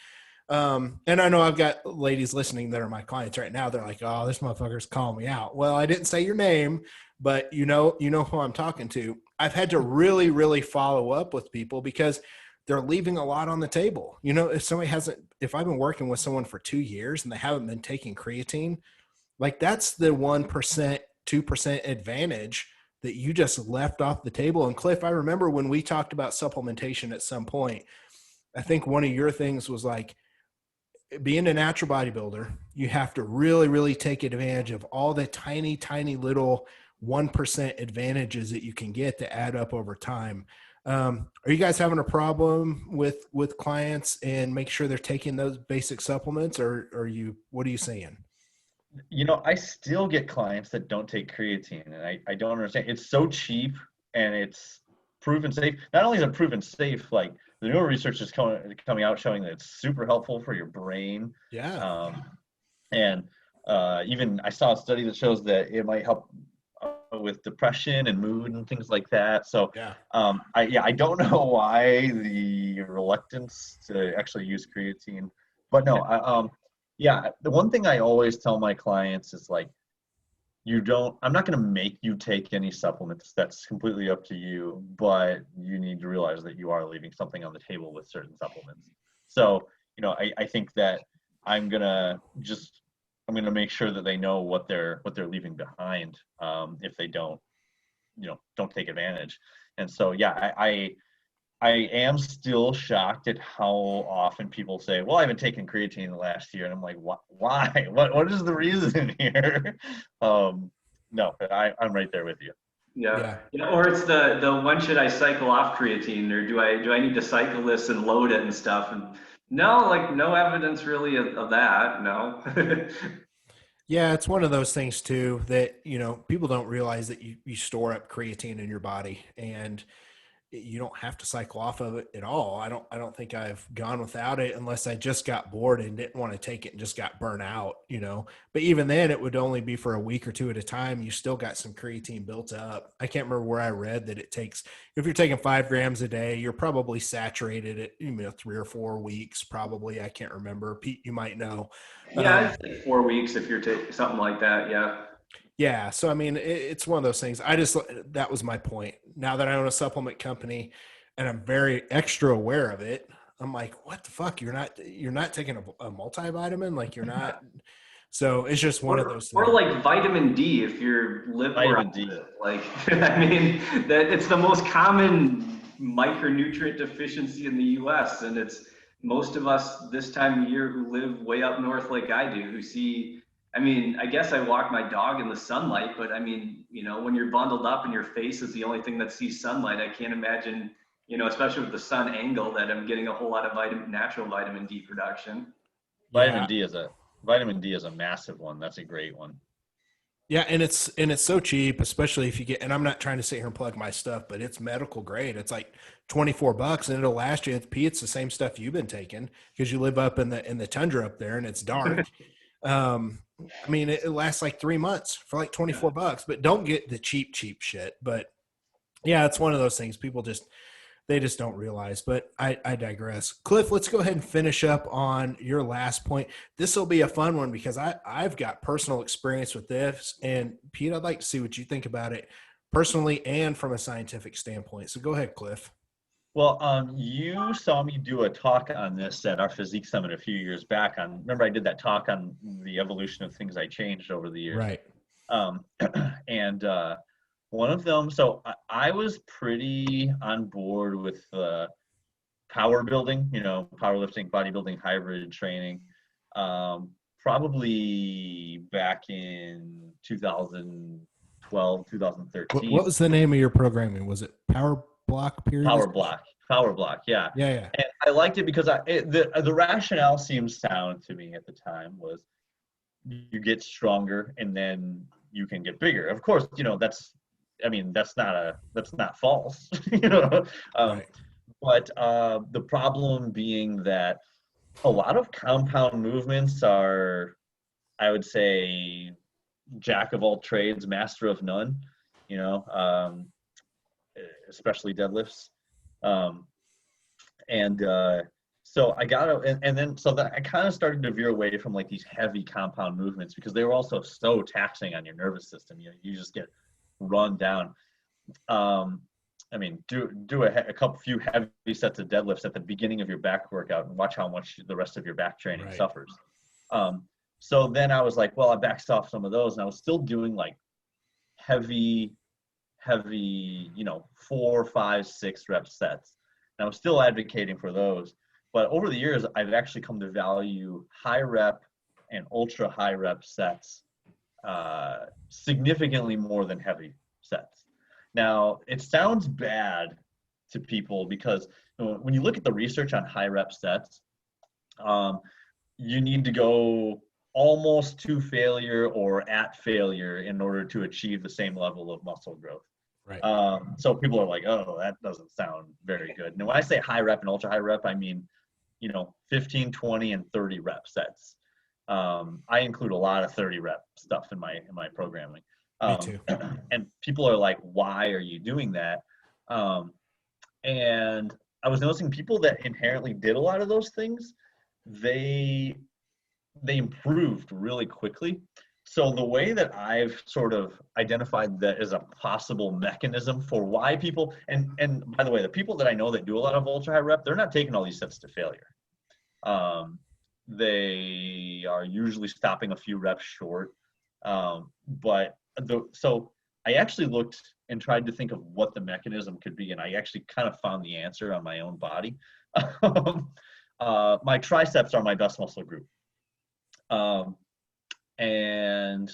[SPEAKER 1] And I know I've got ladies listening that are my clients right now. They're like, oh, this motherfucker's calling me out. Well, I didn't say your name, but you know who I'm talking to. I've had to really, really follow up with people because they're leaving a lot on the table. If I've been working with someone for 2 years and they haven't been taking creatine, like that's the 1%, 2% advantage that you just left off the table. And Cliff, I remember when we talked about supplementation at some point, I think one of your things was like, being a natural bodybuilder, you have to really, really take advantage of all the tiny, tiny little 1% advantages that you can get to add up over time. Are you guys having a problem with clients and make sure they're taking those basic supplements, or what are you saying?
[SPEAKER 3] I still get clients that don't take creatine, and I don't understand. It's so cheap and it's proven safe. Not only is it proven safe, like the newer research is coming out showing that it's super helpful for your brain.
[SPEAKER 1] Yeah.
[SPEAKER 3] And even I saw a study that shows that it might help with depression and mood and things like that. So
[SPEAKER 1] Yeah.
[SPEAKER 3] I don't know why the reluctance to actually use creatine, but no, the one thing I always tell my clients is like, I'm not going to make you take any supplements. That's completely up to you, but you need to realize that you are leaving something on the table with certain supplements. So, I think that I'm going to make sure that they know what they're leaving behind, if they don't take advantage. And so, yeah, I am still shocked at how often people say, well, I haven't taken creatine in the last year. And I'm like, why? What is the reason here? No, I'm right there with you.
[SPEAKER 2] Yeah. Or it's the when should I cycle off creatine, or do I need to cycle this and load it and stuff? And no, like no evidence really of that. No.
[SPEAKER 1] Yeah, it's one of those things too that, people don't realize that you store up creatine in your body, and you don't have to cycle off of it at all. I don't think I've gone without it unless I just got bored and didn't want to take it and just got burnt out, but even then it would only be for a week or two at a time. You still got some creatine built up. I can't remember where I read that it takes, if you're taking 5 grams a day, you're probably saturated at 3 or 4 weeks, probably. I can't remember. Pete, you might know.
[SPEAKER 2] Yeah, it's like 4 weeks if you're taking something like that. Yeah.
[SPEAKER 1] Yeah. So, I mean, it's one of those things. That was my point. Now that I own a supplement company and I'm very extra aware of it, I'm like, what the fuck? You're not taking a multivitamin? Like you're not. So it's just one of those things.
[SPEAKER 2] Or like vitamin D if you're
[SPEAKER 3] Vitamin D.
[SPEAKER 2] Like, I mean, that it's the most common micronutrient deficiency in the US. And it's most of us this time of year who live way up north like I do, who see, I mean, I guess I walk my dog in the sunlight, but I mean, when you're bundled up and your face is the only thing that sees sunlight, I can't imagine, especially with the sun angle, that I'm getting a whole lot of natural vitamin D production.
[SPEAKER 3] Vitamin D is a Vitamin D is a massive one. That's a great one.
[SPEAKER 1] Yeah, and it's so cheap, especially if you get, and I'm not trying to sit here and plug my stuff, but it's medical grade. It's like $24 and it'll last you. It's the same stuff you've been taking because you live up in the tundra up there and it's dark. I mean, it lasts like 3 months for like $24, but don't get the cheap shit. But yeah, it's one of those things people they just don't realize. But I digress. Cliff, let's go ahead and finish up on your last point. This will be a fun one because I've got personal experience with this. And Pete, I'd like to see what you think about it personally and from a scientific standpoint. So go ahead, Cliff.
[SPEAKER 3] Well, you saw me do a talk on this at our Physique Summit a few years back. Remember I did that talk on the evolution of things I changed over the years.
[SPEAKER 1] Right.
[SPEAKER 3] Um, and one of them, so I was pretty on board with power building, powerlifting, bodybuilding, hybrid training, probably back in 2012, 2013.
[SPEAKER 1] What was the name of your programming? Was it Power Block period?
[SPEAKER 3] Power block. Yeah.
[SPEAKER 1] Yeah.
[SPEAKER 3] And I liked it because the rationale seemed sound to me at the time was you get stronger and then you can get bigger. Of course, that's not false,
[SPEAKER 1] Right.
[SPEAKER 3] But the problem being that a lot of compound movements are, I would say, jack of all trades, master of none, especially deadlifts. So I I kind of started to veer away from like these heavy compound movements because they were also so taxing on your nervous system. You just get run down. Do a few heavy sets of deadlifts at the beginning of your back workout and watch how much the rest of your back training suffers. So then I was like, well, I backed off some of those and I was still doing like heavy, 4, 5, 6 rep sets. And I was still advocating for those. But over the years, I've actually come to value high rep and ultra high rep sets significantly more than heavy sets. Now, it sounds bad to people because when you look at the research on high rep sets, you need to go almost to failure or at failure in order to achieve the same level of muscle growth.
[SPEAKER 1] Right.
[SPEAKER 3] So people are like, oh, that doesn't sound very good. Now, when I say high rep and ultra high rep, I mean, 15, 20, and 30 rep sets. I include a lot of 30 rep stuff in my programming.
[SPEAKER 1] Me too.
[SPEAKER 3] And people are like, why are you doing that? And I was noticing people that inherently did a lot of those things, they improved really quickly. So the way that I've sort of identified that as a possible mechanism for why people, and by the way, the people that I know that do a lot of ultra high rep, they're not taking all these sets to failure. They are usually stopping a few reps short. So I actually looked and tried to think of what the mechanism could be, and I actually kind of found the answer on my own body. My triceps are my best muscle group. And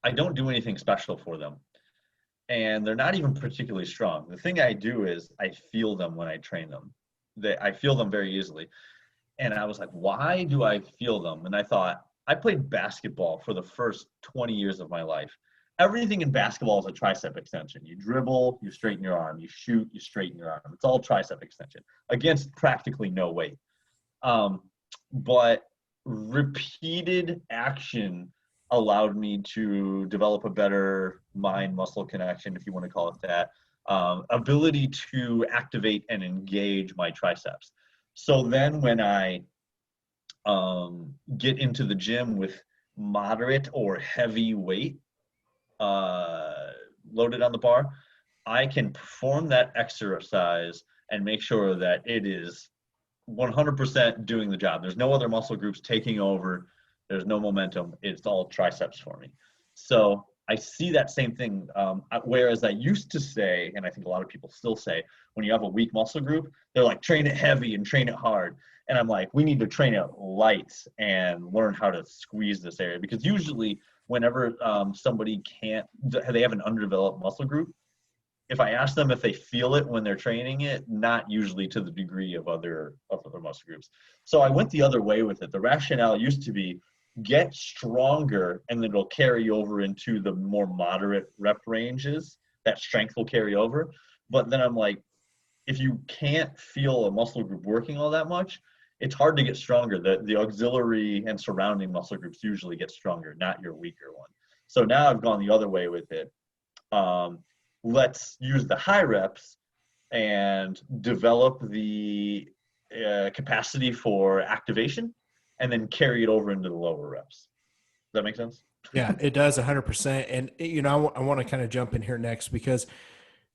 [SPEAKER 3] I don't do anything special for them. And they're not even particularly strong. The thing I do is I feel them when I train them. I feel them very easily. And I was like, why do I feel them? And I thought, I played basketball for the first 20 years of my life. Everything in basketball is a tricep extension. You dribble, you straighten your arm. You shoot, you straighten your arm. It's all tricep extension against practically no weight. But repeated action allowed me to develop a better mind-muscle connection, if you want to call it that, ability to activate and engage my triceps. So then when I get into the gym with moderate or heavy weight loaded on the bar, I can perform that exercise and make sure that it is 100% doing the job. There's no other muscle groups taking over. There's no momentum. It's all triceps for me. So I see that same thing. Whereas I used to say, and I think a lot of people still say, when you have a weak muscle group, they're like, train it heavy and train it hard. And I'm like, we need to train it light and learn how to squeeze this area. Because usually whenever somebody they have an underdeveloped muscle group, if I ask them if they feel it when they're training it, not usually to the degree of other muscle groups. So I went the other way with it. The rationale used to be get stronger, and then it'll carry over into the more moderate rep ranges. That strength will carry over. But then I'm like, if you can't feel a muscle group working all that much, it's hard to get stronger. The auxiliary and surrounding muscle groups usually get stronger, not your weaker one. So now I've gone the other way with it. Let's use the high reps and develop the capacity for activation, and then carry it over into the lower reps. Does that make sense?
[SPEAKER 1] Yeah, it does 100%. And, I want to kind of jump in here next because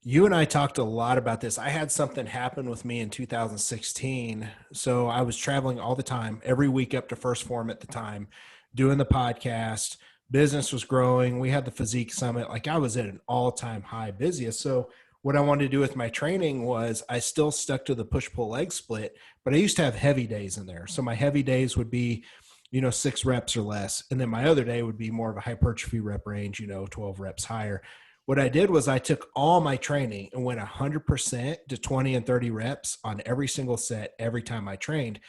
[SPEAKER 1] you and I talked a lot about this. I had something happen with me in 2016. So I was traveling all the time, every week up to First Form at the time, doing the podcast. Business was growing. We had the Physique Summit. Like I was at an all-time high, busiest. So what I wanted to do with my training was I still stuck to the push-pull leg split, but I used to have heavy days in there. So my heavy days would be 6 reps or less. And then my other day would be more of a hypertrophy rep range, 12 reps higher. What I did was I took all my training and went 100% to 20 and 30 reps on every single set every time I trained.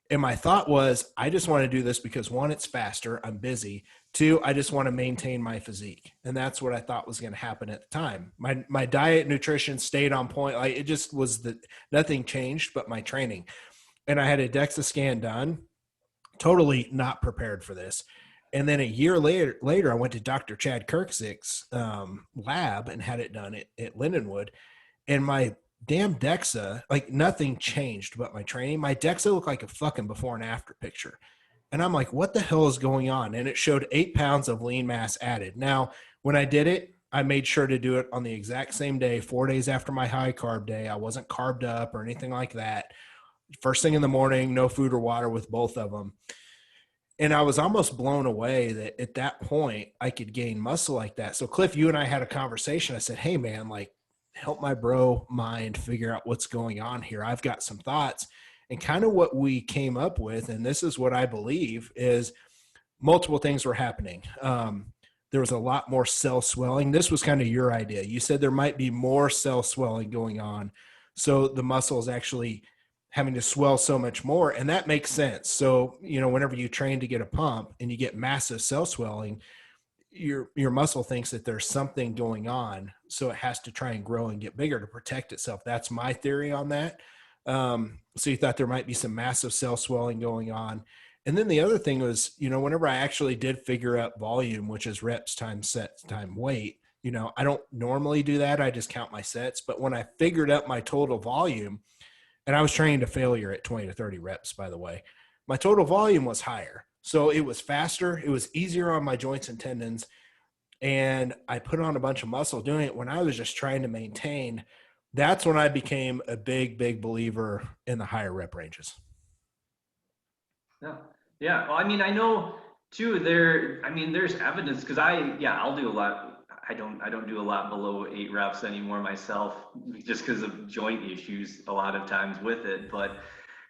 [SPEAKER 1] And my thought was, I just want to do this because 1, it's faster. I'm busy. 2, I just want to maintain my physique. And that's what I thought was going to happen at the time. My diet, nutrition stayed on point. Like it just was nothing changed but my training. And I had a DEXA scan done, totally not prepared for this. And then a year later, I went to Dr. Chad Kirkzick's lab and had it done at Lindenwood. And my damn DEXA, like nothing changed but my training. My DEXA looked like a fucking before and after picture. And I'm like, what the hell is going on? And it showed 8 pounds of lean mass added. Now, when I did it, I made sure to do it on the exact same day, 4 days after my high carb day. I wasn't carved up or anything like that. First thing in the morning, no food or water with both of them. And I was almost blown away that at that point I could gain muscle like that. So Cliff, you and I had a conversation. I said, hey man, like help my bro mind figure out what's going on here. I've got some thoughts. And kind of what we came up with, and this is what I believe, is multiple things were happening. There was a lot more cell swelling. This was kind of your idea. You said there might be more cell swelling going on. So the muscle is actually having to swell so much more. And that makes sense. So, whenever you train to get a pump and you get massive cell swelling, your muscle thinks that there's something going on. So it has to try and grow and get bigger to protect itself. That's my theory on that. So you thought there might be some massive cell swelling going on. And then the other thing was, whenever I actually did figure out volume, which is reps times sets times weight, I don't normally do that. I just count my sets. But when I figured out my total volume, and I was trained to failure at 20 to 30 reps, by the way, my total volume was higher. So it was faster. It was easier on my joints and tendons. And I put on a bunch of muscle doing it when I was just trying to maintain. That's when I became a big, big believer in the higher rep ranges.
[SPEAKER 2] Yeah. Yeah. Well, I know too, there's evidence because I'll do a lot. I don't do a lot below 8 reps anymore myself, just because of joint issues a lot of times with it. But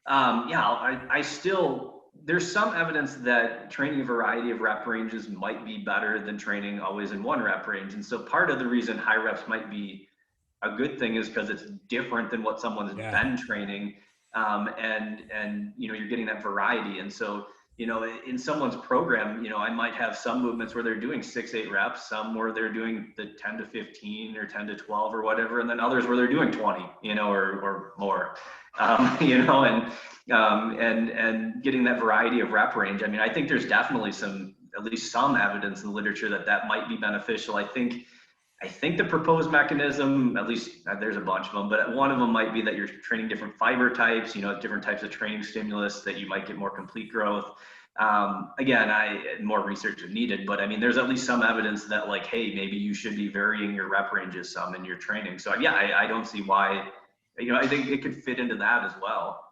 [SPEAKER 2] I still, there's some evidence that training a variety of rep ranges might be better than training always in 1 rep range. And so part of the reason high reps might be a good thing is because it's different than what someone's been training. And you're getting that variety. And so, in someone's program, I might have some movements where they're doing 6-8 reps, some where they're doing the 10 to 15 or 10 to 12 or whatever. And then others where they're doing 20, or more, and getting that variety of rep range. I think there's definitely at least some evidence in the literature that might be beneficial. I think the proposed mechanism, at least there's a bunch of them, but one of them might be that you're training different fiber types, different types of training stimulus that you might get more complete growth. Again, more research is needed, but there's at least some evidence that like, hey, maybe you should be varying your rep ranges some in your training. So I don't see why, I think it could fit into that as well.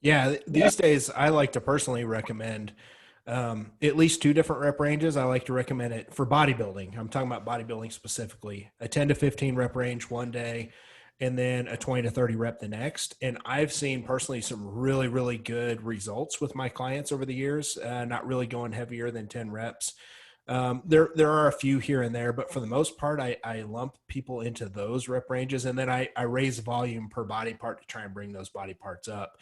[SPEAKER 1] Yeah. These days I like to personally recommend at least 2 different rep ranges. I like to recommend it for bodybuilding. I'm talking about bodybuilding specifically, a 10 to 15 rep range one day, and then a 20 to 30 rep the next. And I've seen personally some really, really good results with my clients over the years, not really going heavier than 10 reps. There are a few here and there, but for the most part, I lump people into those rep ranges, and then I raise volume per body part to try and bring those body parts up.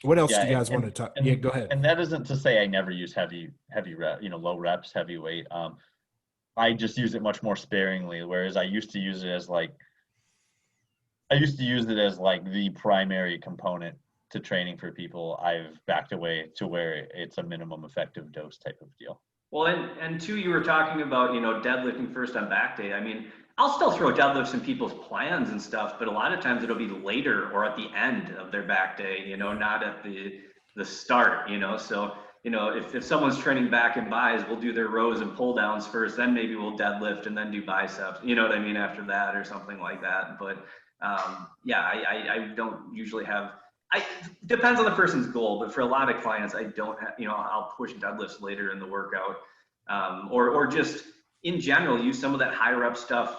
[SPEAKER 1] What else do you guys want to talk? Yeah, go ahead.
[SPEAKER 3] And that isn't to say I never use heavy rep, low reps, heavy weight. I just use it much more sparingly, whereas I used to use it as like the primary component to training for people. I've backed away to where it's a minimum effective dose type of deal.
[SPEAKER 2] Well, and two, you were talking about, deadlifting first on back day. I mean, I'll still throw deadlifts in people's plans and stuff, but a lot of times it'll be later or at the end of their back day, not at the start, So, if someone's training back and buys, we'll do their rows and pull downs first, then maybe we'll deadlift and then do biceps, you know what I mean, after that or something like that. But I don't usually have, depends on the person's goal, but for a lot of clients, I don't have, I'll push deadlifts later in the workout, or just in general, use some of that high rep stuff.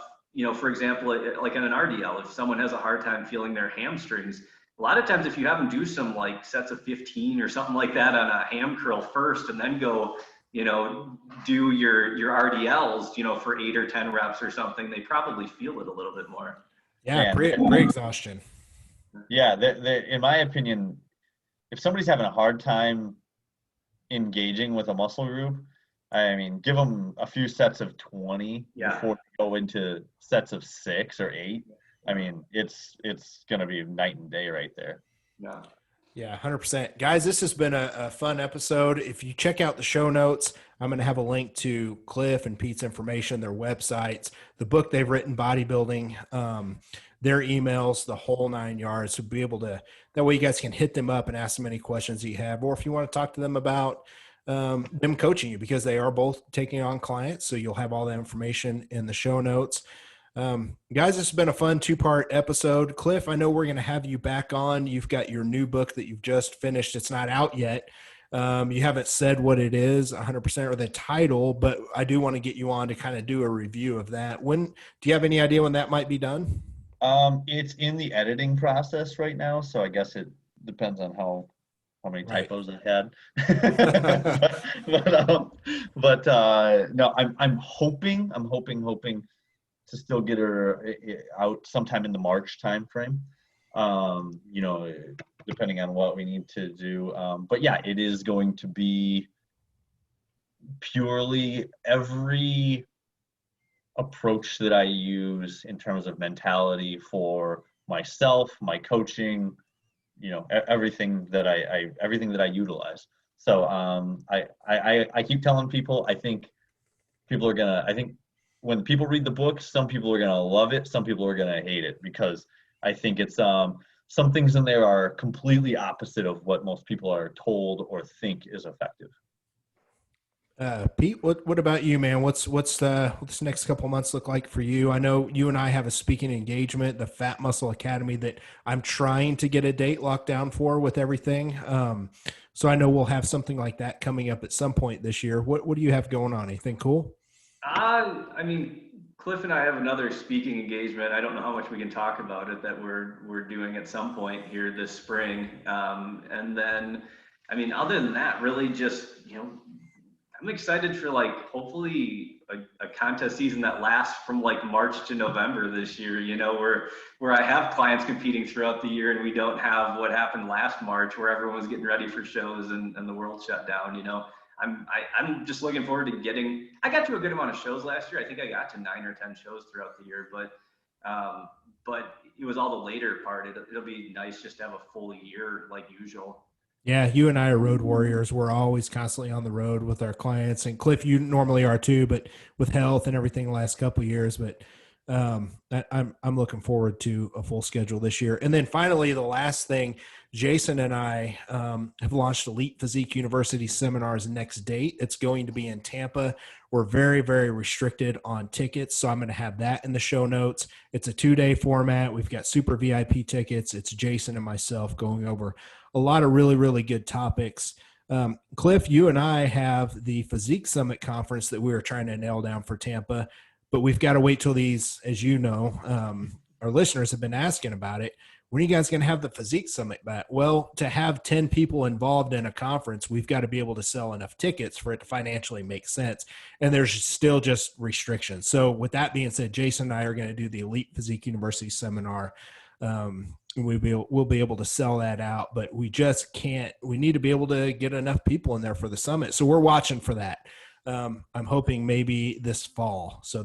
[SPEAKER 2] For example, like in an RDL, if someone has a hard time feeling their hamstrings, a lot of times if you have them do some like sets of 15 or something like that on a ham curl first, and then go, do your RDLs, for 8 or 10 reps or something, they probably feel it a little bit more.
[SPEAKER 1] Yeah, pre-exhaustion.
[SPEAKER 3] Yeah, in my opinion, if somebody's having a hard time engaging with a muscle group, I mean, give them a few sets of 20 before they go into sets of 6 or 8. I mean, it's going to be night and day right there.
[SPEAKER 1] Yeah, 100%. Guys, this has been a fun episode. If you check out the show notes, I'm going to have a link to Cliff and Pete's information, their websites, the book they've written, Bodybuilding, their emails, the whole 9 yards, to be able to, that way you guys can hit them up and ask them any questions you have, or if you want to talk to them about them coaching you, because they are both taking on clients. So you'll have all that information in the show notes. Guys, it's been a fun 2-part episode. Cliff, I know we're going to have you back on. You've got your new book that you've just finished. It's not out yet. You haven't said what it is 100% or the title, but I do want to get you on to kind of do a review of that. When, do you have any idea when that might be done?
[SPEAKER 3] It's in the editing process right now. So I guess it depends on how many typos I had. but no, I'm hoping to still get her out sometime in the March timeframe. Depending on what we need to do. But yeah, it is going to be purely every approach that I use in terms of mentality for myself, my coaching, everything that I utilize. So I keep telling people, I think when people read the book, some people are going to love it, some people are going to hate it, because I think it's some things in there are completely opposite of what most people are told or think is effective.
[SPEAKER 1] Pete, what about you, man? What's this next couple of months look like for you? I know you and I have a speaking engagement, the Fat Muscle Academy, that I'm trying to get a date locked down for with everything. So I know we'll have something like that coming up at some point this year. What do you have going on? Anything cool?
[SPEAKER 2] I mean, Cliff and I have another speaking engagement. I don't know how much we can talk about it that we're doing at some point here this spring. And then, I mean, other than that, really just, I'm excited for hopefully a contest season that lasts from March to November this year, where I have clients competing throughout the year, and we don't have what happened last March where everyone was getting ready for shows and the world shut down. I'm just looking forward to I got to a good amount of shows last year. I think I got to 9 or 10 shows throughout the year, but it was all the later part. It'll be nice just to have a full year like usual.
[SPEAKER 1] Yeah, you and I are road warriors. We're always constantly on the road with our clients, and Cliff, you normally are too, but with health and everything the last couple of years. But I'm looking forward to a full schedule this year. And then finally, the last thing, Jason and I have launched Elite Physique University Seminars next date. It's going to be in Tampa. We're very, very restricted on tickets, so I'm going to have that in the show notes. It's a 2-day format. We've got super VIP tickets. It's Jason and myself going over a lot of really, really good topics. Cliff, you and I have the Physique Summit conference that we were trying to nail down for Tampa, but we've got to wait till these, as you know, our listeners have been asking about it. When are you guys going to have the Physique Summit back? Well, to have 10 people involved in a conference, we've got to be able to sell enough tickets for it to financially make sense. And there's still just restrictions. So with that being said, Jason and I are going to do the Elite Physique University seminar. We'll be able to sell that out, but we just can't. We need to be able to get enough people in there for the summit. So we're watching for that. I'm hoping maybe this fall. So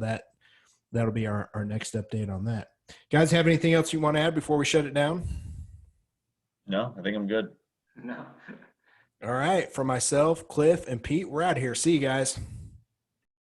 [SPEAKER 1] that'll be our next update on that. Guys, have anything else you want to add before we shut it down?
[SPEAKER 3] No, I think I'm good.
[SPEAKER 2] No.
[SPEAKER 1] All right. For myself, Cliff, and Pete, we're out of here. See you guys.